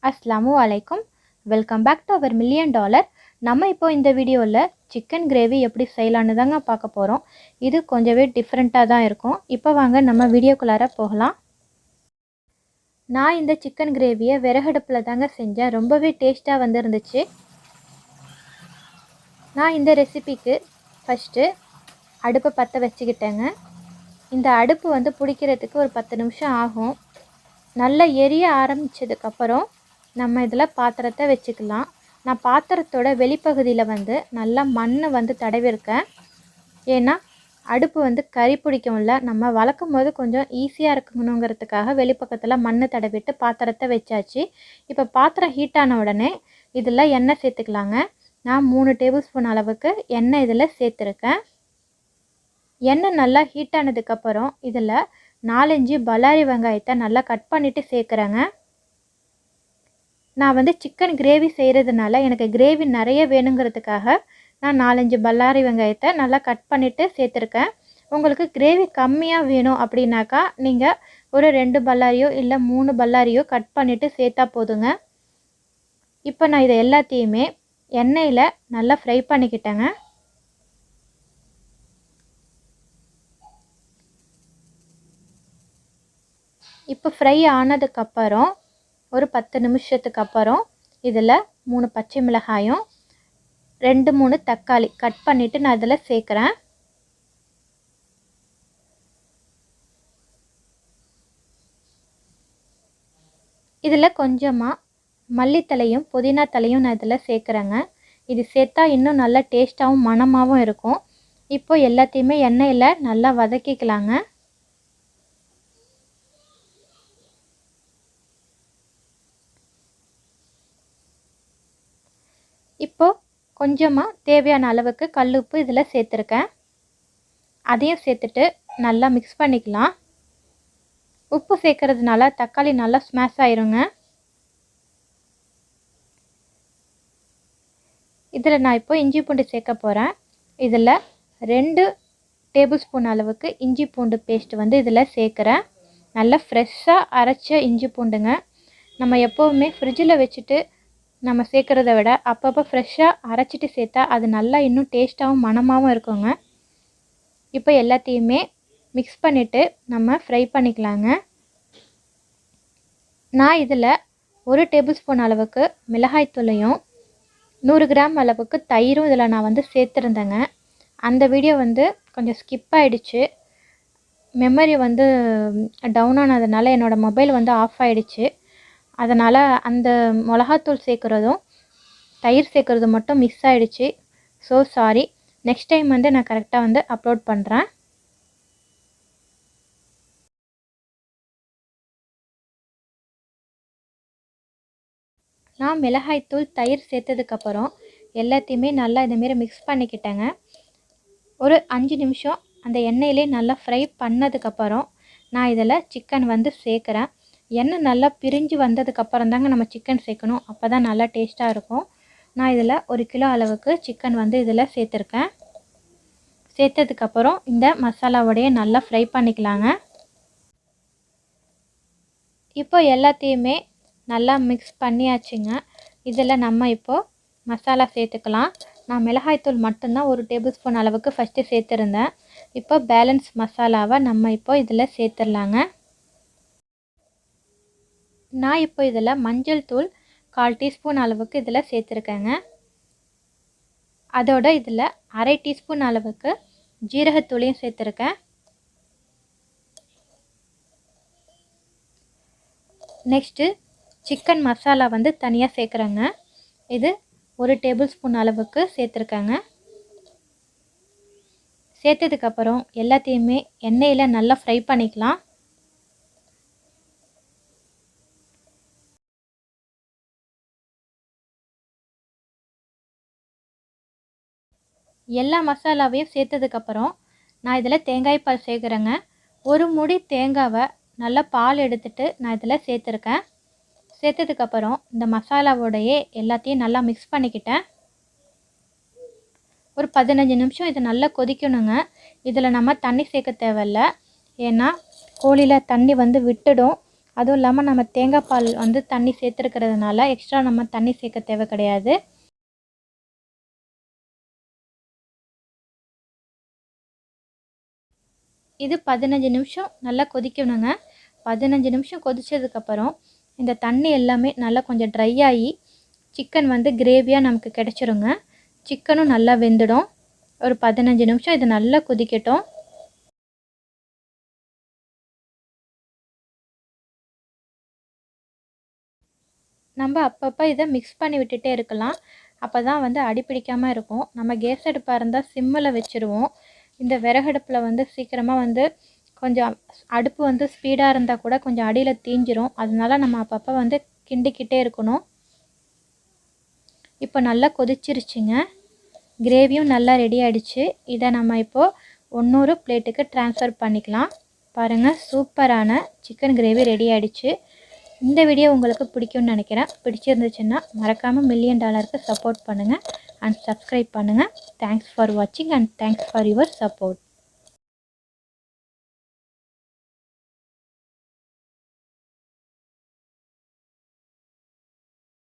Assalamu alaikum. Welcome back to our $1 million. நம்ம இப்போ இந்த வீடியோல சிக்கன் கிரேவி எப்படி செய்யலாம்னு தாங்க பார்க்க போறோம். இது கொஞ்சவே டிஃபரண்டா தான் இருக்கும். இப்போ வாங்க நம்ம வீடியோக்குள்ளார போகலாம். நான் இந்த சிக்கன் கிரேவியை விறகடுப்புல தாங்க செஞ்சேன். ரொம்பவே டேஸ்டா இருந்துச்சு. நான் இந்த ரெசிபிக்கு ஃபர்ஸ்ட் அடுப்பை பற்ற வச்சுக்கிட்டேங்க. இந்த அடுப்பு பிடிக்கிறதுக்கு ஒரு 10 நிமிஷம் ஆகும். நல்லா எரிய ஆரம்பிச்சதுக்கு அப்புறம் நம்ம இதில் பாத்திரத்தை வச்சுக்கலாம். நான் பாத்திரத்தோட வெளிப்பகுதியில் நல்லா மண் தடவிருக்கேன். ஏன்னா அடுப்பு கறி பிடிக்கும்ல, நம்ம வளர்க்கும் போது கொஞ்சம் ஈஸியாக இருக்கணுங்கிறதுக்காக வெளிப்பக்கத்தில் மண் தடவிட்டு பாத்திரத்தை வச்சாச்சு. இப்போ பாத்திரம் ஹீட்டான உடனே இதில் எண்ணெய் சேர்த்துக்கலாங்க. நான் 3 டேபிள் ஸ்பூன் அளவுக்கு எண்ணெய் இதில் சேர்த்துருக்கேன். எண்ணெய் நல்லா ஹீட்டானதுக்கப்புறம் இதில் 4-5 பல்லாரி வெங்காயத்தை நல்லா கட் பண்ணிவிட்டு சேர்க்குறேங்க. நான் சிக்கன் கிரேவி செய்கிறதுனால எனக்கு கிரேவி நிறைய வேணுங்கிறதுக்காக நான் 4-5 பல்லாரி வெங்காயத்தை நல்லா கட் பண்ணிவிட்டு சேர்த்துருக்கேன். உங்களுக்கு கிரேவி கம்மியாக வேணும் அப்படின்னாக்கா நீங்கள் ஒரு 2 பல்லாரியோ இல்லை 3 பல்லாரியோ கட் பண்ணிவிட்டு சேர்த்தா போதுங்க. இப்போ நான் இதை எல்லாத்தையுமே எண்ணெயில் நல்லா ஃப்ரை பண்ணிக்கிட்டேங்க. இப்போ ஃப்ரை ஆனதுக்கப்புறம் ஒரு 10 நிமிஷத்துக்கு அப்புறம் இதில் 3 பச்சை மிளகாயும் 2-3 தக்காளி கட் பண்ணிவிட்டு நான் இதில் சேர்க்குறேன். இதில் கொஞ்சமாக மல்லித்தலையும் புதினா தலையும் நான் இதில் சேர்க்குறேங்க. இது சேர்த்தா இன்னும் நல்லா டேஸ்ட்டாகவும் மணமாகவும் இருக்கும். இப்போ எல்லாத்தையுமே எண்ணெயில் நல்லா வதக்கிக்கலாங்க. இப்போ கொஞ்சமாக தேவையான அளவுக்கு கல்லுப்பு இதில் சேர்த்துருக்கேன். அதையும் சேர்த்துட்டு நல்லா மிக்ஸ் பண்ணிக்கலாம். உப்பு சேர்க்கறதுனால தக்காளி நல்லா ஸ்மாஷ் ஆயிருங்க. இதில் நான் இப்போ இஞ்சி பூண்டு சேர்க்க போகிறேன். இதில் 2 டேபிள் ஸ்பூன் அளவுக்கு இஞ்சி பூண்டு பேஸ்ட் இதில் சேர்க்குறேன். நல்லா ஃப்ரெஷ்ஷாக அரைச்ச இஞ்சி பூண்டுங்க. நம்ம எப்போவுமே ஃப்ரிட்ஜில் வச்சுட்டு நம்ம சேர்க்குறத விட அப்பப்போ ஃப்ரெஷ்ஷாக அரைச்சிட்டு சேர்த்தா அது நல்லா இன்னும் டேஸ்ட்டாகவும் மணமாகவும் இருக்குங்க. இப்போ எல்லாத்தையுமே மிக்ஸ் பண்ணிவிட்டு நம்ம ஃப்ரை பண்ணிக்கலாங்க. நான் இதில் 1 டேபிள் ஸ்பூன் அளவுக்கு மிளகாய்த்தூளையும் 100 கிராம் அளவுக்கு தயிரும் இதில் நான் சேர்த்துருந்தேங்க. அந்த வீடியோ கொஞ்சம் ஸ்கிப் ஆகிடுச்சு. மெமரி டவுன் ஆனதுனால என்னோடய மொபைல் ஆஃப் ஆகிடுச்சு. அதனால் அந்த மிளகாத்தூள் சேர்க்குறதும் தயிர் சேர்க்குறதும் மட்டும் மிஸ் ஆகிடுச்சு. So sorry. நெக்ஸ்ட் டைம் நான் கரெக்டாக அப்லோட் பண்ணுறேன். நான் மிளகாய்த்தூள் தயிர் சேர்த்ததுக்கப்புறம் எல்லாத்தையுமே நல்லா இதுமாரி மிக்ஸ் பண்ணிக்கிட்டேங்க. ஒரு 5 நிமிஷம் அந்த எண்ணெயிலே நல்லா ஃப்ரை பண்ணதுக்கப்புறம் நான் இதில் சிக்கன் சேர்க்குறேன். எண்ணெய் நல்லா பிரிஞ்சு வந்ததுக்கப்புறம் தாங்க நம்ம சிக்கன் சேர்க்கணும். அப்போ தான் நல்லா டேஸ்ட்டாக இருக்கும். நான் இதில் 1 கிலோ அளவுக்கு சிக்கன் இதில் சேர்த்துருக்கேன். சேர்த்ததுக்கப்புறம் இந்த மசாலாவோடையே நல்லா ஃப்ரை பண்ணிக்கலாங்க. இப்போ எல்லாத்தையுமே நல்லா மிக்ஸ் பண்ணியாச்சுங்க. இதில் நம்ம இப்போது மசாலா சேர்த்துக்கலாம். நான் மிளகாய்த்தூள் மட்டும்தான் 1 டேபிள் ஸ்பூன் அளவுக்கு ஃபஸ்ட்டு சேர்த்துருந்தேன். இப்போ பேலன்ஸ் மசாலாவை நம்ம இப்போ இதில் சேர்த்துடலாங்க. நான் இப்போ இதில் மஞ்சள் தூள் 1/4 டீஸ்பூன் அளவுக்கு இதில் சேர்த்துருக்கேங்க. அதோட இதில் 1/2 டீஸ்பூன் அளவுக்கு ஜீரகத்தூளையும் சேர்த்துருக்கேன். நெக்ஸ்ட்டு சிக்கன் மசாலா தனியாக சேர்க்குறேங்க. இது 1 டேபிள் ஸ்பூன் அளவுக்கு சேர்த்துருக்கேங்க. சேர்த்ததுக்கப்புறம் எல்லாத்தையுமே எண்ணெயில் நல்லா ஃப்ரை பண்ணிக்கலாம். எல்லா மசாலாவையும் சேர்த்ததுக்கப்புறம் நான் இதில் தேங்காய் பால் சேர்க்குறேங்க. 1 மூடி தேங்காவை நல்லா பால் எடுத்துகிட்டு நான் இதில் சேர்த்துருக்கேன். சேர்த்ததுக்கப்புறம் இந்த மசாலாவோடையே எல்லாத்தையும் நல்லா மிக்ஸ் பண்ணிக்கிட்டேன். ஒரு 15 நிமிஷம் இதை நல்லா கொதிக்கணுங்க. இதில் நம்ம தண்ணி சேர்க்க தேவையில்ல. ஏன்னா கோழியில் தண்ணி விட்டுடும். அதுவும் இல்லாமல் நம்ம தேங்காய் பால் வந்து தண்ணி சேர்த்துருக்கிறதுனால எக்ஸ்ட்ரா நம்ம தண்ணி சேர்க்க தேவை கிடையாது. இது 15 நிமிஷம் நல்லா கொதிக்கணுங்க. 15 நிமிஷம் கொதித்ததுக்கப்புறம் இந்த தண்ணி எல்லாமே நல்லா கொஞ்சம் ட்ரை ஆகி சிக்கன் வந்து கிரேவியாக நமக்கு கிடச்சிருங்க. சிக்கனும் நல்லா வெந்துடும். ஒரு 15 நிமிஷம் இது நல்லா கொதிக்கட்டும். நம்ம அப்பப்போ இதை மிக்ஸ் பண்ணி விட்டுட்டே இருக்கலாம். அப்போ தான் வந்து அடிப்பிடிக்காமல் இருக்கும். நம்ம கேஸ் அடுப்பாக இருந்தால் சிம்மில் வச்சுருவோம். இந்த விறகடுப்பில் வந்து சீக்கிரமாக வந்து கொஞ்சம் அடுப்பு வந்து ஸ்பீடாக இருந்தால் கூட கொஞ்சம் அடியில் தீஞ்சிரும். அதனால நம்ம அப்பப்போ வந்து கிண்டிக்கிட்டே இருக்கணும். இப்போ நல்லா கொதிச்சிருச்சுங்க. கிரேவியும் நல்லா ரெடி ஆகிடுச்சு. இதை நம்ம இப்போது இன்னொரு பிளேட்டுக்கு ட்ரான்ஸ்ஃபர் பண்ணிக்கலாம். பாருங்கள், சூப்பரான சிக்கன் கிரேவி ரெடி ஆகிடுச்சு. இந்த வீடியோ உங்களுக்கு பிடிக்கும்னு நினைக்கிறேன். பிடிச்சிருந்துச்சுன்னா மறக்காமல் $1 மில்லியன் சப்போர்ட் பண்ணுங்கள் அண்ட் சப்ஸ்கிரைப் பண்ணுங்கள். தேங்க்ஸ் ஃபார் வாட்சிங் and thanks for your support.